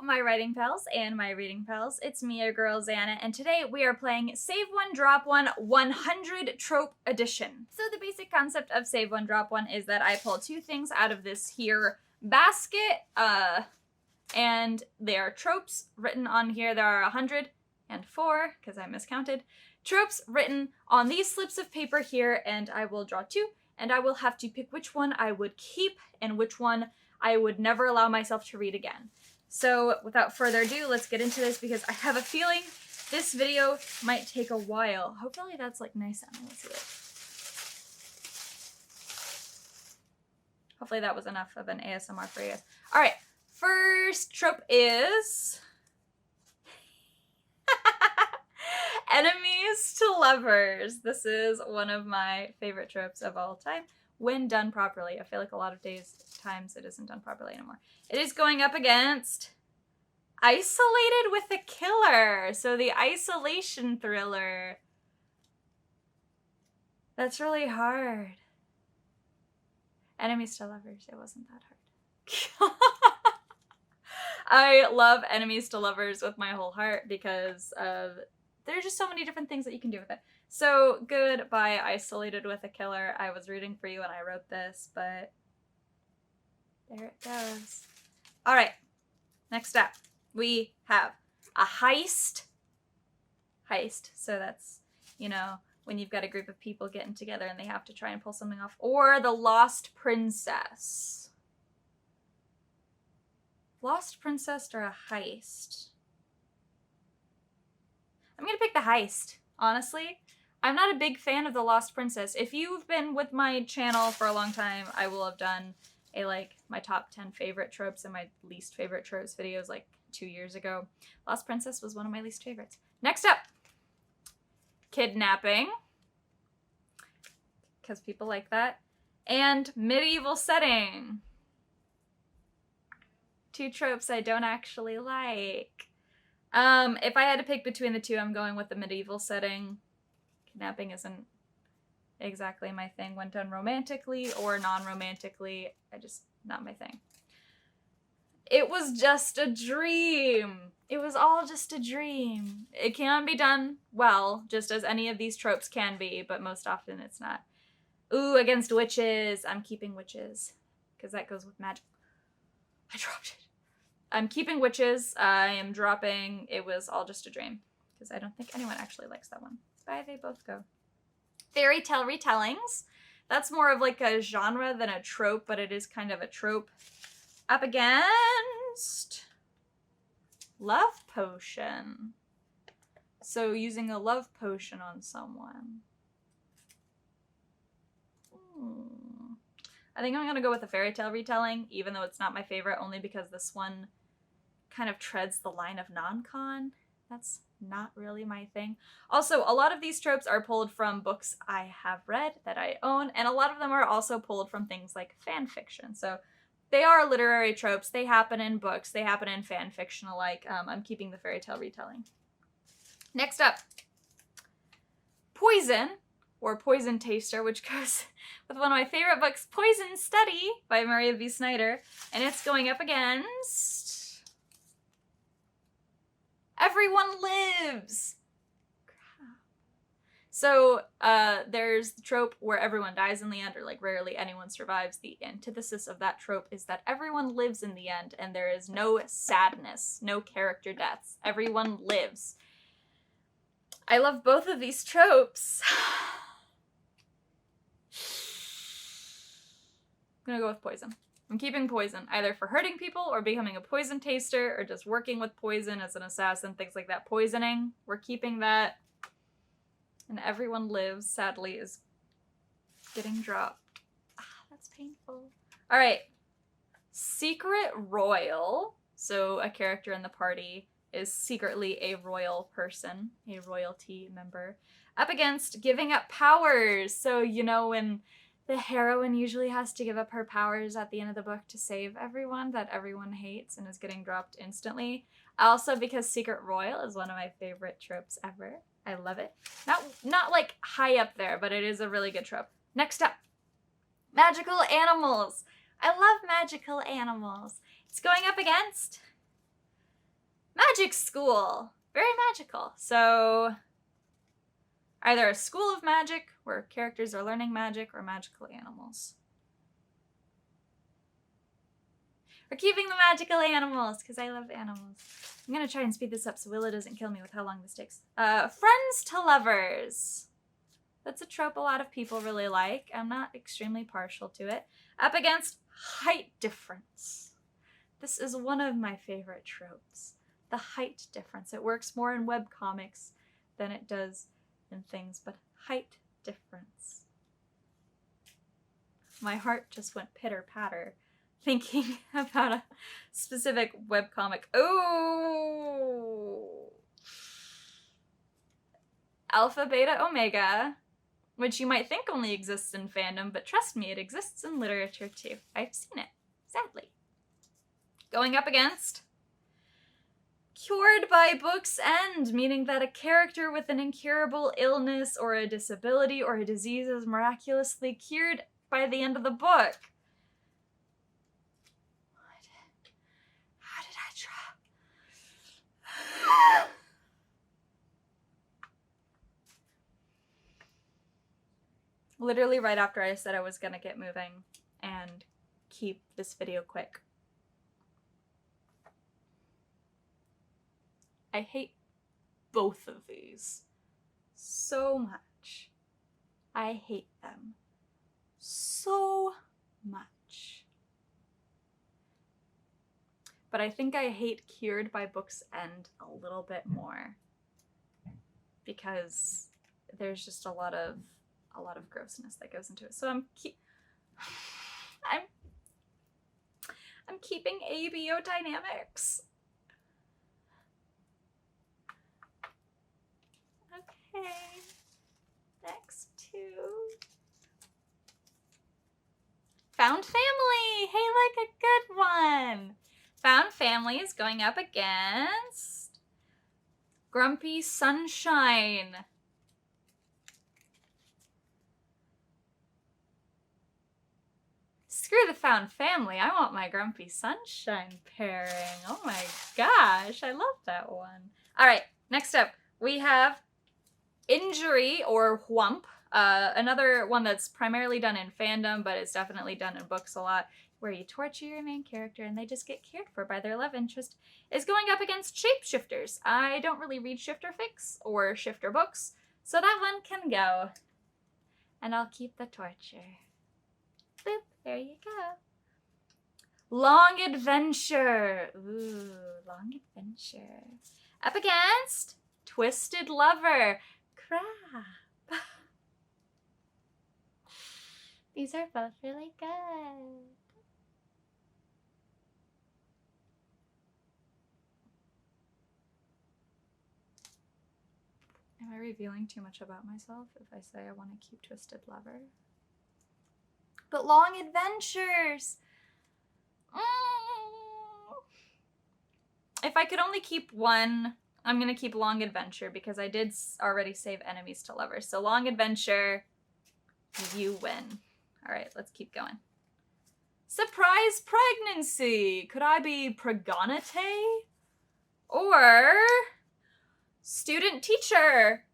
my writing pals and my reading pals. It's me, your girl Xanna, and today we are playing Save One, Drop One 100 Trope Edition. So the basic concept of Save One, Drop One is that I pull two things out of this here basket, and they are tropes written on here. There are 104, because I miscounted, tropes written on these slips of paper here, and I will draw two, and I will have to pick which one I would keep and which one I would never allow myself to read again. So without further ado, let's get into this because I have a feeling this video might take a while. Hopefully that's like nice sound. Let's see it. Hopefully that was enough of an ASMR for you guys. All right, first trope is enemies to lovers. This is one of my favorite tropes of all time when done properly. I feel like a lot of times it isn't done properly anymore. It is going up against Isolated with a Killer. So the isolation thriller. That's really hard. Enemies to lovers. It wasn't that hard. I love enemies to lovers with my whole heart because there's just so many different things that you can do with it. So goodbye, Isolated with a Killer. I was rooting for you when I wrote this, but there it goes. All right, next up, we have a heist. So that's, you know, when you've got a group of people getting together and they have to try and pull something off. Or the Lost Princess. Lost Princess or a heist? I'm gonna pick the heist, honestly. I'm not a big fan of the Lost Princess. If you've been with my channel for a long time, I will have done a my top 10 favorite tropes and my least favorite tropes videos like 2 years ago. Lost Princess was one of my least favorites. Next up, Kidnapping, because people like that, and Medieval Setting. Two tropes I don't actually like. If I had to pick between the two, I'm going with the Medieval Setting. Kidnapping isn't exactly my thing when done romantically or non-romantically. Not my thing. It was just a dream. It was all just a dream. It can be done well, just as any of these tropes can be, but most often it's not. Ooh, against witches. I'm keeping witches, because that goes with magic. I dropped it. I'm keeping witches. I am dropping It Was All Just a Dream, because I don't think anyone actually likes that one. Bye, they both go. Fairy tale retellings. That's more of like a genre than a trope, but it is kind of a trope. Up against love potion. So using a love potion on someone. I think I'm gonna go with a fairy tale retelling, even though it's not my favorite, only because this one kind of treads the line of non-con. That's not really my thing. Also, a lot of these tropes are pulled from books I have read that I own, and a lot of them are also pulled from things like fan fiction. So they are literary tropes. They happen in books. They happen in fan fiction alike. I'm keeping the fairy tale retelling. Next up, Poison, or Poison Taster, which goes with one of my favorite books, Poison Study by Maria V. Snyder, and it's going up against Everyone Lives. Crap. So there's the trope where everyone dies in the end, or like rarely anyone survives. The antithesis of that trope is that everyone lives in the end, and there is no sadness, no character deaths. Everyone lives. I love both of these tropes. I'm gonna go with Poison. I'm keeping Poison, either for hurting people or becoming a poison taster or just working with poison as an assassin, things like that. Poisoning, we're keeping that. And Everyone Lives, sadly, is getting dropped. Ah, that's painful. All right, Secret Royal. So a character in the party is secretly a royal person, a royalty member, up against Giving Up Powers. So, you know, when the heroine usually has to give up her powers at the end of the book to save everyone that everyone hates and is getting dropped instantly. Also because Secret Royal is one of my favorite tropes ever. I love it. Not like high up there, but it is a really good trope. Next up, Magical Animals. I love magical animals. It's going up against magic school. Very magical. So either a school of magic where characters are learning magic or magical animals. We're keeping the magical animals because I love animals. I'm going to try and speed this up so Willow doesn't kill me with how long this takes. Friends to lovers. That's a trope a lot of people really like. I'm not extremely partial to it. Up against height difference. This is one of my favorite tropes. The height difference. It works more in webcomics than it does in things, but height difference. My heart just went pitter-patter thinking about a specific webcomic. Oh! Alpha, Beta, Omega, which you might think only exists in fandom, but trust me, it exists in literature too. I've seen it, sadly. Going up against Cured by Book's End, meaning that a character with an incurable illness or a disability or a disease is miraculously cured by the end of the book. How did I try? Literally right after I said I was gonna get moving and keep this video quick. I hate both of these so much. I hate them so much. But I think I hate Cured by Book's End a little bit more because there's just a lot of grossness that goes into it. So I'm keeping ABO dynamics. Okay, next two. Found Family! Hey, like a good one! Found Family is going up against Grumpy Sunshine. Screw the Found Family. I want my Grumpy Sunshine pairing. Oh my gosh, I love that one. All right, next up we have Injury or Whump. Another one that's primarily done in fandom, but it's definitely done in books a lot, where you torture your main character and they just get cared for by their love interest, is going up against Shapeshifters. I don't really read Shifter fics or Shifter books, so that one can go. And I'll keep the torture. Boop, there you go. Long Adventure. Ooh, Long Adventure. Up against Twisted Lover. Crap. These are both really good. Am I revealing too much about myself if I say I want to keep Twisted Lover? But Long Adventures! If I could only keep one, I'm going to keep Long Adventure because I did already save Enemies to Lovers. So Long Adventure, you win. All right, let's keep going. Surprise Pregnancy! Could I be Pregonite? Or Student Teacher?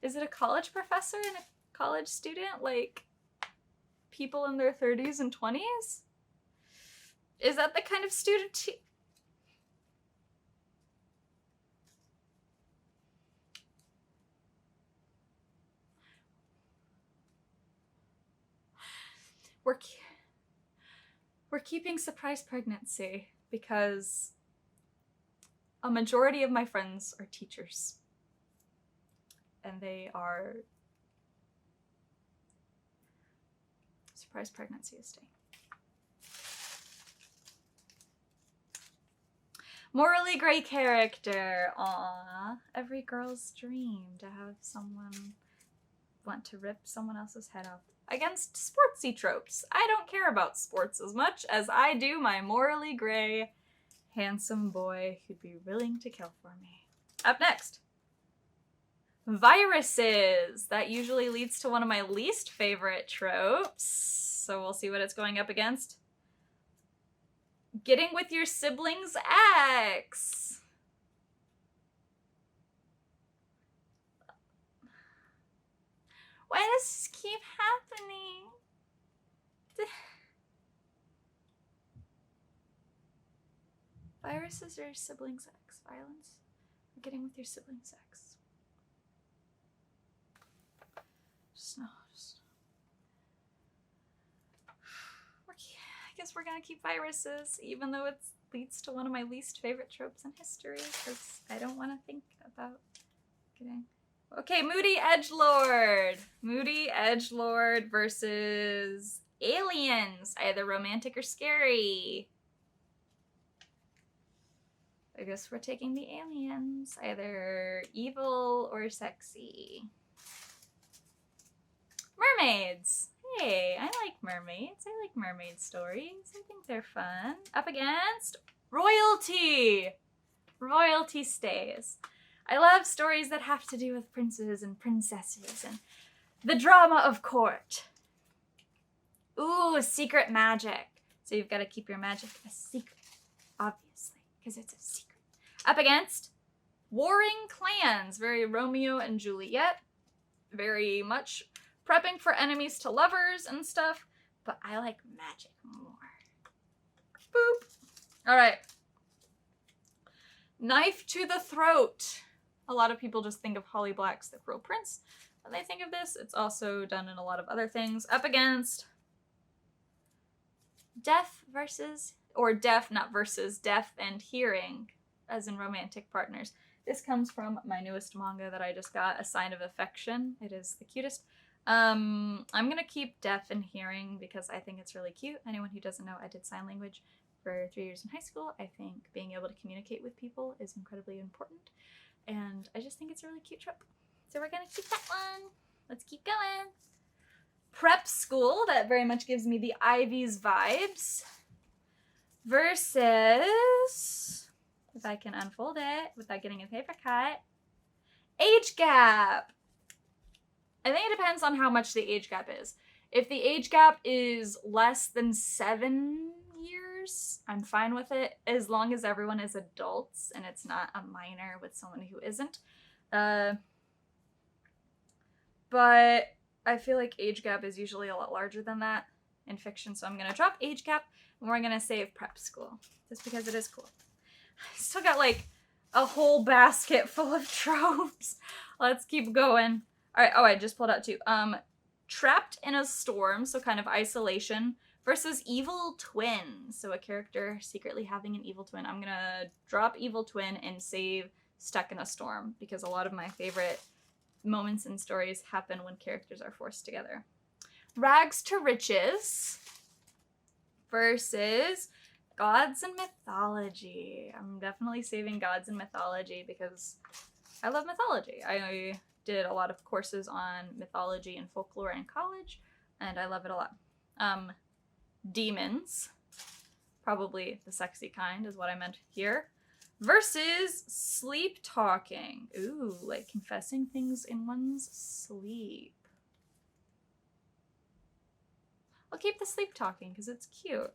Is it a college professor and a college student? Like people in their 30s and 20s? Is that the kind of student We're keeping Surprise Pregnancy because a majority of my friends are teachers. And they are... Surprise Pregnancy is staying. Morally gray character. Aww. Every girl's dream to have someone want to rip someone else's head off. Against sportsy tropes. I don't care about sports as much as I do my morally gray handsome boy who'd be willing to kill for me. Up next. Viruses. That usually leads to one of my least favorite tropes. so we'll see what it's going up against. Getting with your sibling's ex. Why does this keep happening? Viruses or siblings' ex violence? Or getting with your siblings' ex? I guess we're gonna keep viruses, even though it leads to one of my least favorite tropes in history, because I don't want to think about getting... Okay, Moody Edgelord! Moody Edgelord versus aliens, either romantic or scary. I guess we're taking the aliens, either evil or sexy. Mermaids! Hey, I like mermaids. I like mermaid stories. I think they're fun. Up against royalty! Royalty stays. I love stories that have to do with princes and princesses and the drama of court. Ooh, secret magic. So you've got to keep your magic a secret, obviously, because it's a secret. Up against warring clans. Very Romeo and Juliet. Very much prepping for enemies to lovers and stuff, but I like magic more. Boop. All right. Knife to the throat. A lot of people just think of Holly Black's The Cruel Prince when they think of this. It's also done in a lot of other things. Up against deaf versus, or deaf, not versus, deaf and hearing, as in romantic partners. This comes from my newest manga that I just got, A Sign of Affection. It is the cutest. I'm gonna keep deaf and hearing because I think it's really cute. Anyone who doesn't know, I did sign language for 3 years in high school. I think being able to communicate with people is incredibly important, and I just think it's a really cute trope. So we're gonna keep that one. Let's keep going. Prep school, that very much gives me the Ivy's vibes. Versus, if I can unfold it without getting a paper cut, age gap. I think it depends on how much the age gap is. If the age gap is less than 7 years, I'm fine with it, as long as everyone is adults and it's not a minor with someone who isn't. But I feel like age gap is usually a lot larger than that in fiction, so I'm gonna drop age gap and we're gonna save prep school, just because it is cool. I still got like a whole basket full of tropes. Let's keep going. All right, oh, I just pulled out two. Trapped in a storm, so kind of isolation, versus evil twin. So a character secretly having an evil twin. I'm gonna drop evil twin and save stuck in a storm, because a lot of my favorite moments in stories happen when characters are forced together. Rags to riches versus gods and mythology. I'm definitely saving gods and mythology because I love mythology. I did a lot of courses on mythology and folklore in college, and I love it a lot. Demons, probably the sexy kind is what I meant here, versus sleep talking. Ooh, like confessing things in one's sleep. I'll keep the sleep talking because it's cute.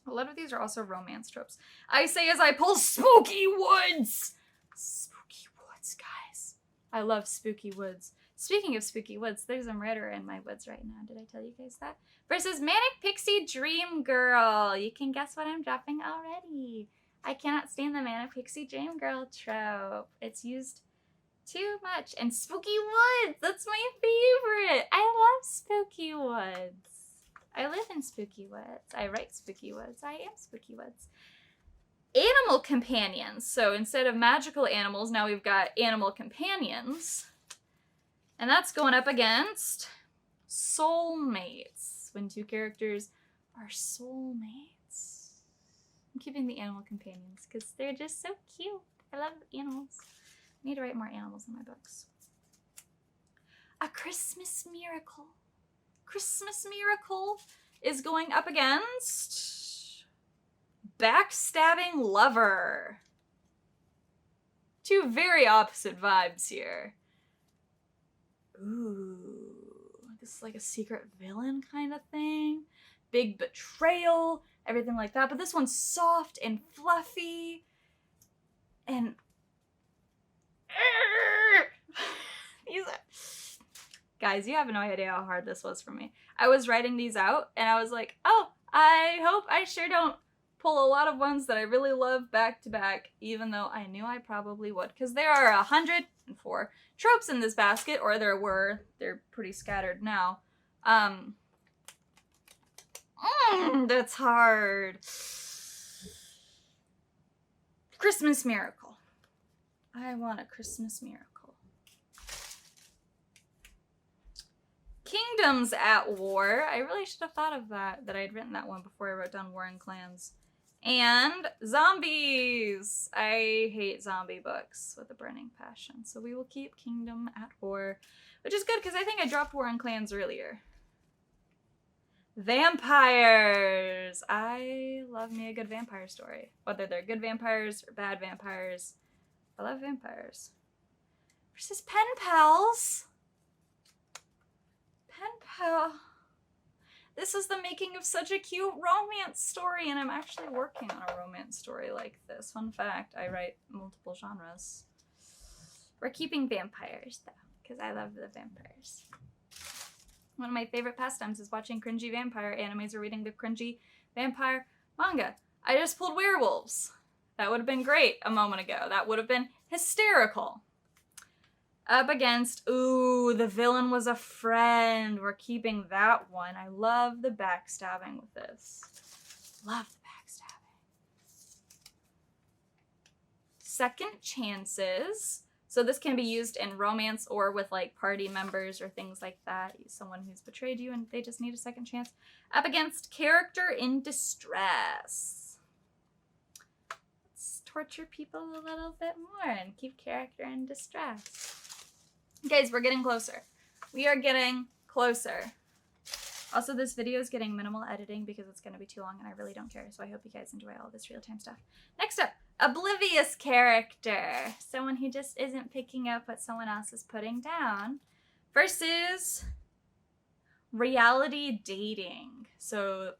A lot of these are also romance tropes. I say as I pull Spooky Woods! Spooky Woods, guys. I love Spooky Woods. Speaking of Spooky Woods, there's a murder in my woods right now. Did I tell you guys that? Versus Manic Pixie Dream Girl. You can guess what I'm dropping already. I cannot stand the Manic Pixie Dream Girl trope. It's used too much. And Spooky Woods, that's my favorite. I love Spooky Woods. I live in Spooky Woods. I write Spooky Woods. I am Spooky Woods. Animal companions. So instead of magical animals, now we've got animal companions. And that's going up against soulmates. When two characters are soulmates. I'm keeping the animal companions because they're just so cute. I love animals. I need to write more animals in my books. A Christmas Miracle. Christmas Miracle is going up against Backstabbing Lover. Two very opposite vibes here. Ooh, this is like a secret villain kind of thing. Big betrayal, everything like that. But this one's soft and fluffy. And guys, you have no idea how hard this was for me. I was writing these out and I was like, oh, I hope I sure don't pull a lot of ones that I really love back to back, even though I knew I probably would, because there are 104 tropes in this basket, or there were. They're pretty scattered now. That's hard. Christmas Miracle. I want a Christmas Miracle. Kingdoms at War. I really should have thought of that I'd written that one before I wrote down War and Clans. And Zombies. I hate zombie books with a burning passion. So we will keep Kingdom at War, which is good because I think I dropped War and Clans earlier. Vampires. I love me a good vampire story. Whether they're good vampires or bad vampires. I love vampires. Versus pen pals. Pen pal. This is the making of such a cute romance story, and I'm actually working on a romance story like this. Fun fact, I write multiple genres. We're keeping vampires, though, because I love the vampires. One of my favorite pastimes is watching cringy vampire animes or reading the cringy vampire manga. I just pulled werewolves. That would have been great a moment ago. That would have been hysterical. Up against, ooh, the villain was a friend. We're keeping that one. I love the backstabbing with this. Love the backstabbing. Second chances. So this can be used in romance or with like party members or things like that. Someone who's betrayed you and they just need a second chance. Up against character in distress. Let's torture people a little bit more and keep character in distress. Guys, we're getting closer. We are getting closer. Also, this video is getting minimal editing because it's going to be too long and I really don't care. So I hope you guys enjoy all this real-time stuff. Next up, Oblivious Character. Someone who just isn't picking up what someone else is putting down. Versus reality dating. So,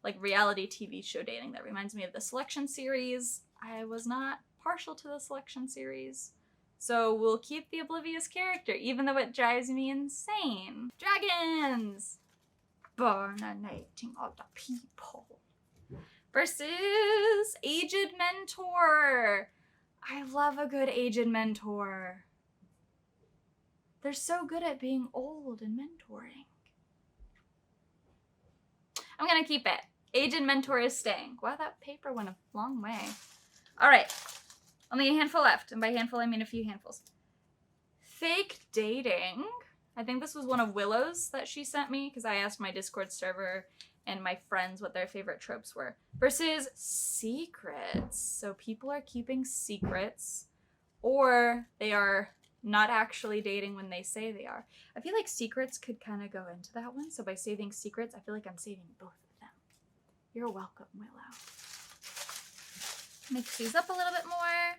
like reality TV show dating. That reminds me of the Selection series. I was not partial to the Selection series. So we'll keep the Oblivious Character, even though it drives me insane. Dragons! Burning all the people. Versus Aged Mentor. I love a good aged mentor. They're so good at being old and mentoring. I'm gonna keep it. Aged Mentor is staying. Wow, that paper went a long way. All right. Only a handful left, and by handful I mean a few handfuls. Fake dating. I think this was one of Willow's that she sent me because I asked my Discord server and my friends what their favorite tropes were. Versus secrets. So people are keeping secrets, or they are not actually dating when they say they are. I feel like secrets could kind of go into that one. So by saving secrets, I feel like I'm saving both of them. You're welcome, Willow. Mix these up a little bit more.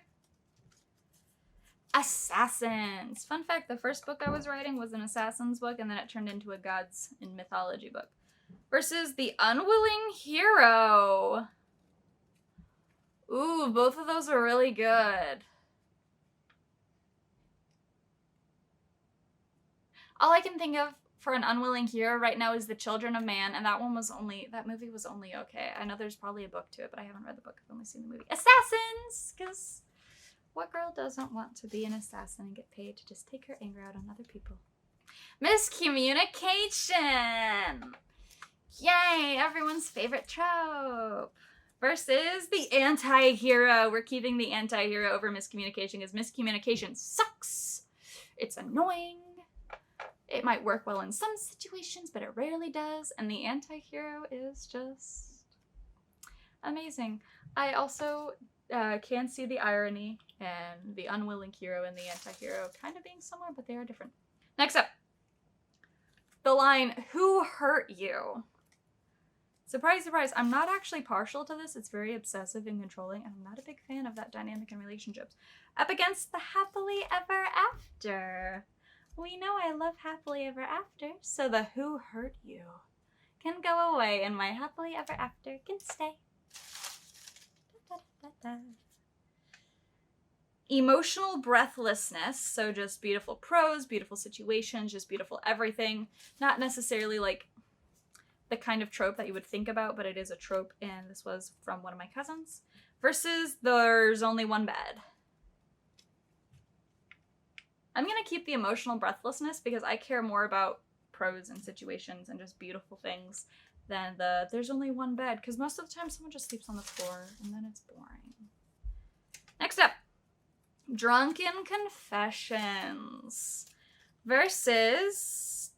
Assassins. Fun fact, the first book I was writing was an Assassins book, and then it turned into a Gods in Mythology book. Versus the Unwilling Hero. Ooh, both of those are really good. All I can think of for an unwilling hero right now is The Children of Man, and that movie was only okay. I know there's probably a book to it, but I haven't read the book. I've only seen the movie. Assassins! Because what girl doesn't want to be an assassin and get paid to just take her anger out on other people? Miscommunication! Yay! Everyone's favorite trope! Versus the anti-hero. We're keeping the anti-hero over miscommunication because miscommunication sucks. It's annoying. It might work well in some situations, but it rarely does. And the anti-hero is just amazing. I also can see the irony and the unwilling hero and the anti-hero kind of being similar, but they are different. Next up, the line, "Who hurt you?" Surprise, surprise, I'm not actually partial to this. It's very obsessive and controlling, and I'm not a big fan of that dynamic in relationships. Up against the happily ever after. We know I love happily ever after, so the who hurt you can go away and my happily ever after can stay. Da, da, da, da. Emotional breathlessness, so just beautiful prose, beautiful situations, just beautiful everything. Not necessarily like the kind of trope that you would think about, but it is a trope, and this was from one of my cousins. Versus there's only one bed. I'm gonna keep the emotional breathlessness because I care more about prose and situations and just beautiful things than the there's only one bed, because most of the time someone just sleeps on the floor and then it's boring. Next up, Drunken Confessions versus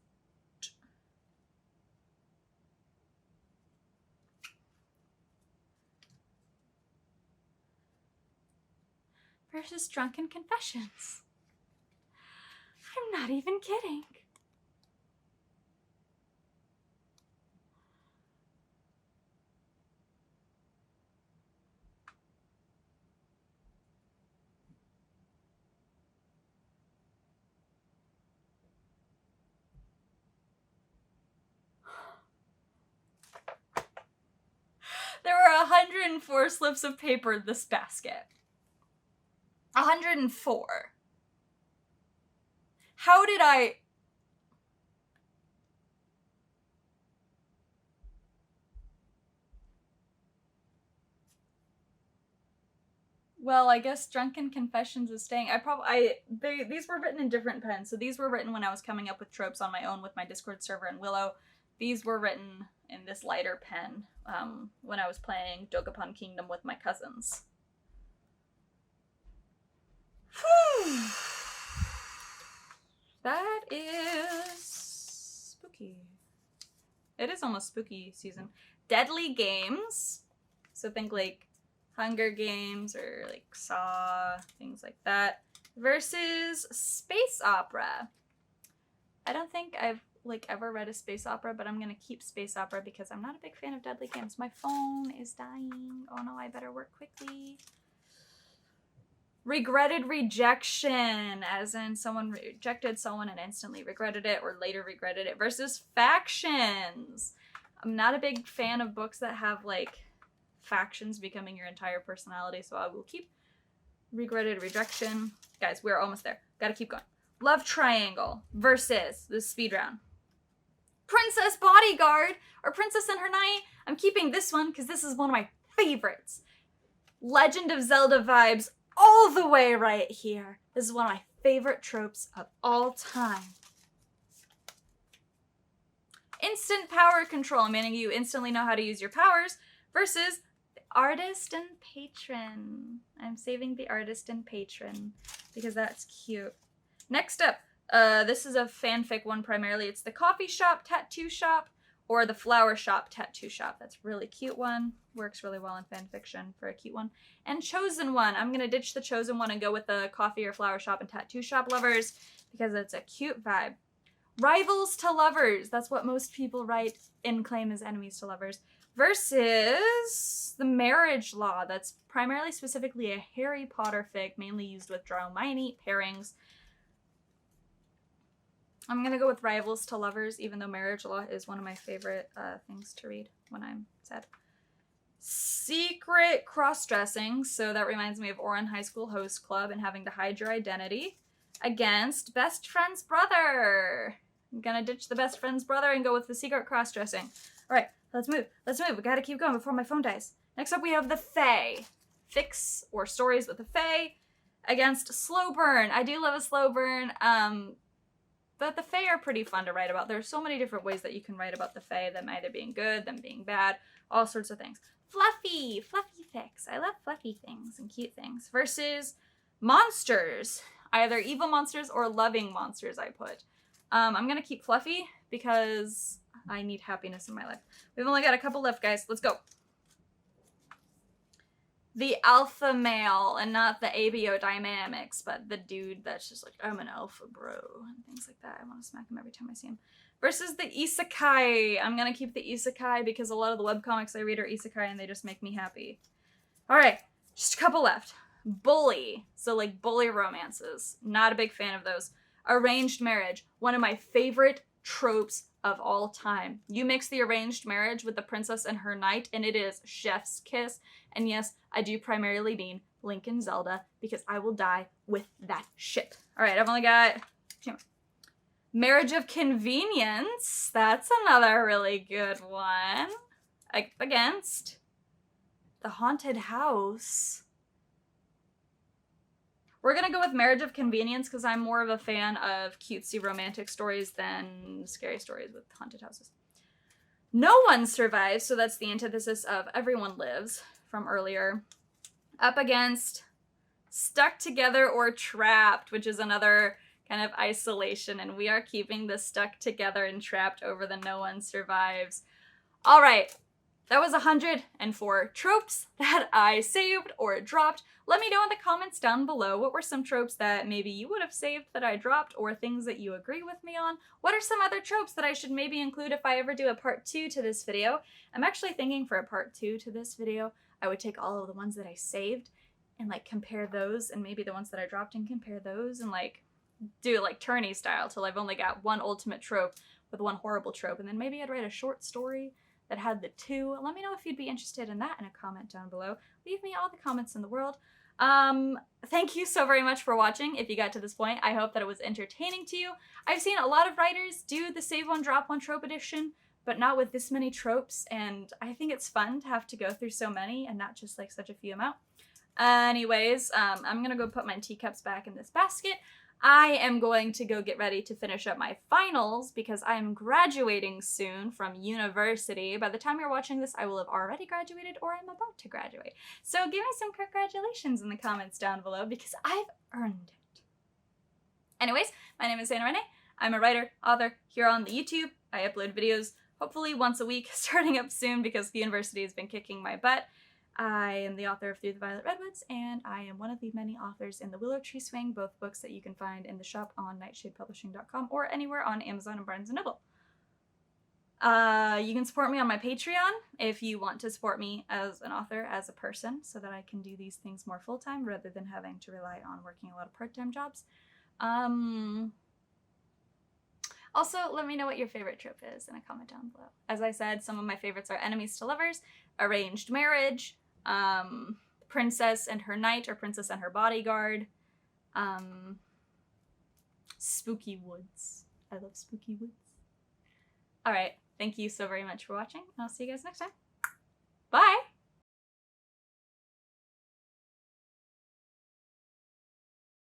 Drunken Confessions. I'm not even kidding. There were 104 slips of paper in this basket. 104. How did I... Well, I guess Drunken Confessions is staying. These were written in different pens. So these were written when I was coming up with tropes on my own with my Discord server and Willow. These were written in this lighter pen when I was playing Dokapon Kingdom with my cousins. That is spooky. It is almost spooky season. Deadly Games. So think like Hunger Games or like Saw, things like that. Versus Space Opera. I don't think I've like ever read a space opera, but I'm gonna keep space opera because I'm not a big fan of Deadly Games. My phone is dying. Oh no, I better work quickly. Regretted Rejection, as in someone rejected someone and instantly regretted it or later regretted it, versus Factions. I'm not a big fan of books that have like factions becoming your entire personality, so I will keep Regretted Rejection. Guys, we're almost there. Gotta keep going. Love Triangle versus the speed round. Princess Bodyguard or Princess and Her Knight. I'm keeping this one because this is one of my favorites. Legend of Zelda vibes all the way right here. This is one of my favorite tropes of all time. Instant power control, meaning you instantly know how to use your powers, versus the artist and patron. I'm saving the artist and patron because that's cute. Next up, this is a fanfic one primarily. It's the coffee shop tattoo shop or the flower shop tattoo shop. That's a really cute one. Works really well in fanfiction for a cute one. And Chosen One. I'm going to ditch the Chosen One and go with the coffee or flower shop and tattoo shop lovers because it's a cute vibe. Rivals to lovers. That's what most people write and claim as enemies to lovers. Versus the marriage law. That's primarily specifically a Harry Potter fic, mainly used with Hermione pairings. I'm going to go with Rivals to Lovers, even though marriage law is one of my favorite things to read when I'm sad. Secret cross-dressing. So that reminds me of Oran High School Host Club and having to hide your identity. Against best friend's brother. I'm going to ditch the best friend's brother and go with the secret cross-dressing. All right, let's move. Let's move. We got to keep going before my phone dies. Next up, we have the Fae. Fics or stories with the Fae against slow burn. I do love a slow burn. But the Fae are pretty fun to write about. There are so many different ways that you can write about the Fae, them either being good, them being bad, all sorts of things. Fluffy fics. I love fluffy things and cute things. Versus monsters. Either evil monsters or loving monsters, I put. I'm going to keep fluffy because I need happiness in my life. We've only got a couple left, guys. Let's go. The alpha male, and not the ABO dynamics, but the dude that's just like, I'm an alpha bro, and things like that. I want to smack him every time I see him. Versus the isekai. I'm going to keep the isekai because a lot of the webcomics I read are isekai and they just make me happy. All right, just a couple left. Bully. So like bully romances. Not a big fan of those. Arranged marriage, one of my favorite tropes of all time. You mix the arranged marriage with the princess and her knight, and it is chef's kiss. And yes, I do primarily mean Link and Zelda, because I will die with that ship. All right, I've only got 2 more. Marriage of convenience. That's another really good one. Against the haunted house. We're gonna go with Marriage of Convenience because I'm more of a fan of cutesy romantic stories than scary stories with haunted houses. No one survives, so that's the antithesis of Everyone Lives from earlier. Up against Stuck Together or Trapped, which is another kind of isolation, and we are keeping the Stuck Together and Trapped over the No One Survives. All right, that was 104 tropes that I saved or dropped. Let me know in the comments down below what were some tropes that maybe you would have saved that I dropped, or things that you agree with me on. What are some other tropes that I should maybe include if I ever do a part 2 to this video? I'm actually thinking for a part 2 to this video, I would take all of the ones that I saved and like compare those, and maybe the ones that I dropped and compare those, and like do it like tourney style till I've only got one ultimate trope with one horrible trope, and then maybe I'd write a short story that had the 2. Let me know if you'd be interested in that in a comment down below. Leave me all the comments in the world. Thank you so very much for watching. If you got to this point, I hope that it was entertaining to you. I've seen a lot of writers do the Save One, Drop One trope edition, but not with this many tropes, and I think it's fun to have to go through so many and not just like such a few amount. Anyways, I'm gonna go put my teacups back in this basket. I am going to go get ready to finish up my finals because I'm graduating soon from university. By the time you're watching this, I will have already graduated or I'm about to graduate. So give me some congratulations in the comments down below because I've earned it. Anyways, my name is Anna Renee. I'm a writer, author here on the YouTube. I upload videos hopefully once a week, starting up soon because the university has been kicking my butt. I am the author of Through the Violet Redwoods, and I am one of the many authors in the Willow Tree Swing, both books that you can find in the shop on nightshadepublishing.com or anywhere on Amazon and Barnes & Noble. You can support me on my Patreon if you want to support me as an author, as a person, so that I can do these things more full-time rather than having to rely on working a lot of part-time jobs. Also, let me know what your favorite trope is in a comment down below. As I said, some of my favorites are enemies to lovers, arranged marriage, princess and her knight or princess and her bodyguard, spooky woods. I love spooky woods. All right, thank you so very much for watching. I'll see you guys next time. Bye!